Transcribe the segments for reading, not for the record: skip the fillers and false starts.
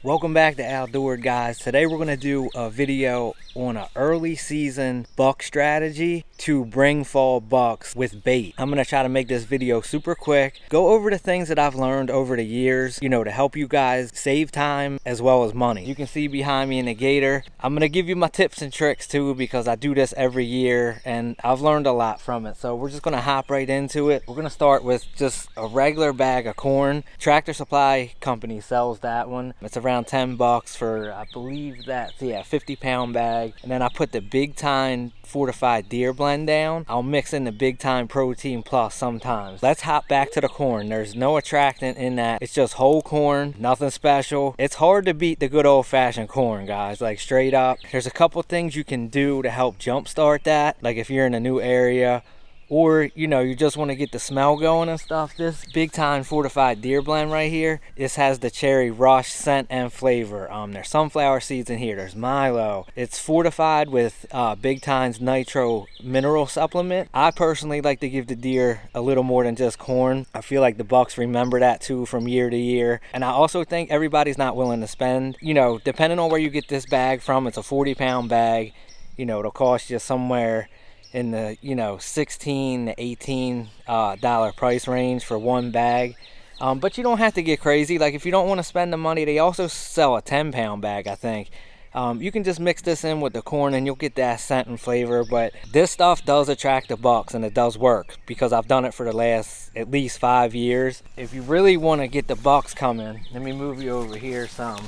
Welcome back to Outdoored, guys. Today we're going to do a video on an early season buck strategy to bring fall bucks with bait. I'm going to try to make this video super quick, go over the things that I've learned over the years, to help you guys save time as well as money. You can see behind me in the gator. I'm going to give you my tips and tricks too, because I do this every year and I've learned a lot from it. So we're just going to hop right into it. We're going to start with just a regular bag of corn. Tractor Supply Company sells that one. It's around $10 for, I believe that's, 50-pound bag. And then I put the Big Time fortified deer blend down. I'll mix in the Big Time Protein Plus sometimes. Let's hop back to the corn. There's no attractant in that. It's just whole corn, nothing special. It's hard to beat the good old-fashioned corn, guys, like straight up. There's a couple things you can do to help jumpstart that, like if you're in a new area, or you just want to get the smell going and stuff. This Big Time fortified deer blend right here, this has the cherry rush scent and flavor. There's sunflower seeds in here, there's milo. It's fortified with Big Time's nitro mineral supplement. I personally like to give the deer a little more than just corn. I feel like the bucks remember that too from year to year. And I also think everybody's not willing to spend, depending on where you get this bag from. It's a 40-pound bag. It'll cost you somewhere in the 16 to 18 dollar price range for one bag, but you don't have to get crazy. Like if you don't want to spend the money, they also sell a 10-pound bag, I think. You can just mix this in with the corn and you'll get that scent and flavor. But this stuff does attract the bucks, and it does work because I've done it for the last at least 5 years. If you really want to get the bucks coming, let me move you over here some.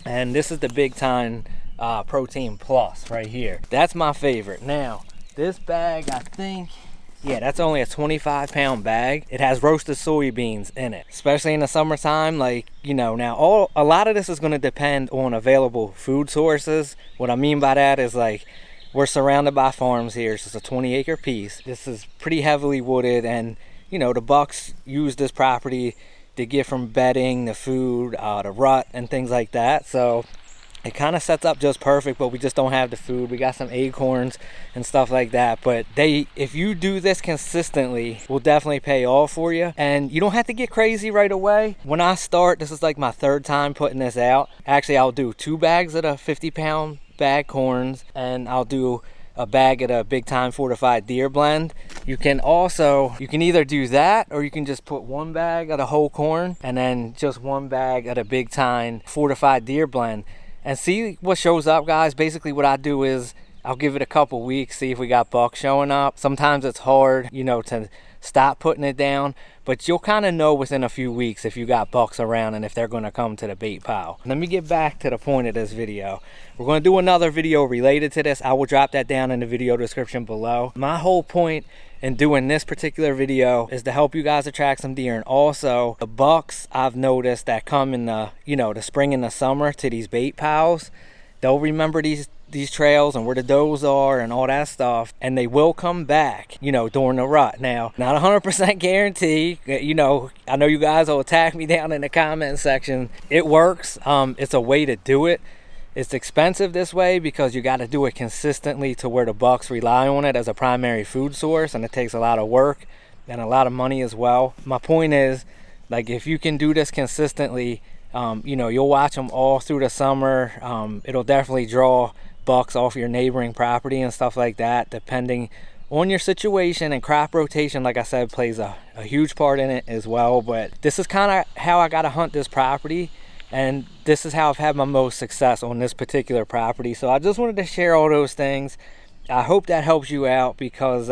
And this is the Big Time Protein Plus right here. That's my favorite. Now this bag, I think, that's only a 25-pound bag. It has roasted soybeans in it, especially in the summertime. Now a lot of this is going to depend on available food sources. What I mean by that is, like, we're surrounded by farms here. So it's a 20-acre piece. This is pretty heavily wooded, and the bucks use this property to get from bedding, the food, the rut, and things like that. So it kind of sets up just perfect, but we just don't have the food. We got some acorns and stuff like that. But if you do this consistently, will definitely pay off for you. And you don't have to get crazy right away. When I start, this is like my third time putting this out. Actually, I'll do 2 bags of the 50-pound bag corns, and I'll do a bag of the Big Time fortified deer blend. You can either do that, or you can just put 1 bag of the whole corn and then just 1 bag of the Big Time fortified deer blend, and see what shows up, guys. Basically what I do is I'll give it a couple weeks, see if we got bucks showing up. Sometimes it's hard, to stop putting it down, but you'll kind of know within a few weeks if you got bucks around and if they're going to come to the bait pile. Let me get back to the point of this video. We're going to do another video related to this. I will drop that down in the video description below. My whole point in doing this particular video is to help you guys attract some deer, and also the bucks I've noticed that come in the the spring and the summer to these bait piles, they'll remember these trails and where the does are and all that stuff, and they will come back during the rut. Now, not 100% guarantee. I know you guys will attack me down in the comment section. It works. It's a way to do it. It's expensive this way because you got to do it consistently to where the bucks rely on it as a primary food source, and it takes a lot of work and a lot of money as well. My point is, like, if you can do this consistently, you'll watch them all through the summer. It'll definitely draw bucks off your neighboring property and stuff like that, depending on your situation. And crop rotation, like I said, plays a huge part in it as well. But this is kind of how I got to hunt this property, and this is how I've had my most success on this particular property. So I just wanted to share all those things. I hope that helps you out, because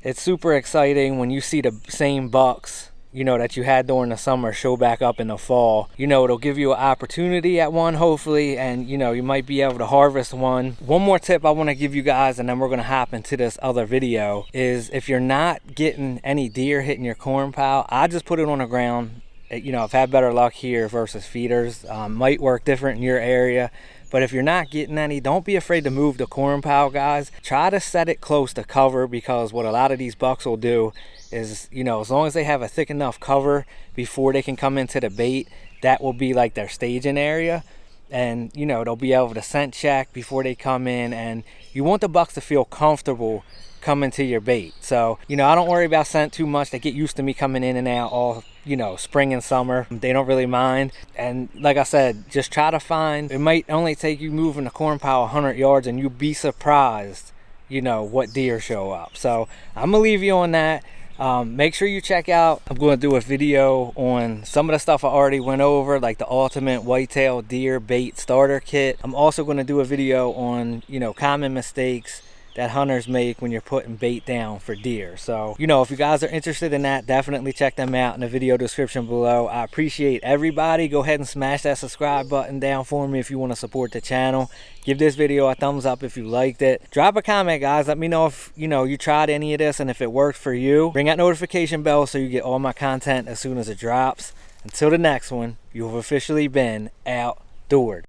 it's super exciting when you see the same bucks that you had during the summer show back up in the fall. It'll give you an opportunity at one, hopefully, and you might be able to harvest one. One more tip I want to give you guys, and then we're going to hop into this other video, is if you're not getting any deer hitting your corn pile, I just put it on the ground. I've had better luck here versus feeders. Might work different in your area, but if you're not getting any, don't be afraid to move the corn pile, guys. Try to set it close to cover, because what a lot of these bucks will do is, as long as they have a thick enough cover before they can come into the bait, that will be like their staging area. And they'll be able to scent check before they come in, and you want the bucks to feel comfortable coming to your bait. So, you know, I don't worry about scent too much. They get used to me coming in and out all, you know, spring and summer. They don't really mind. And like I said, just try to find, it might only take you moving the corn pile 100 yards and you'd be surprised, you know, what deer show up. So I'm gonna leave you on that. Make sure you check out, I'm going to do a video on some of the stuff I already went over, like the ultimate whitetail deer bait starter kit. I'm also going to do a video on, you know, common mistakes that hunters make when you're putting bait down for deer. So, you know, if you guys are interested in that, definitely check them out in the video description below. I appreciate everybody. Go ahead and smash that subscribe button down for me if you want to support the channel. Give this video a thumbs up if you liked it. Drop a comment, guys. Let me know if, you know, you tried any of this and if it worked for you. Ring that notification bell so you get all my content as soon as it drops. Until the next one, you have officially been outdoored.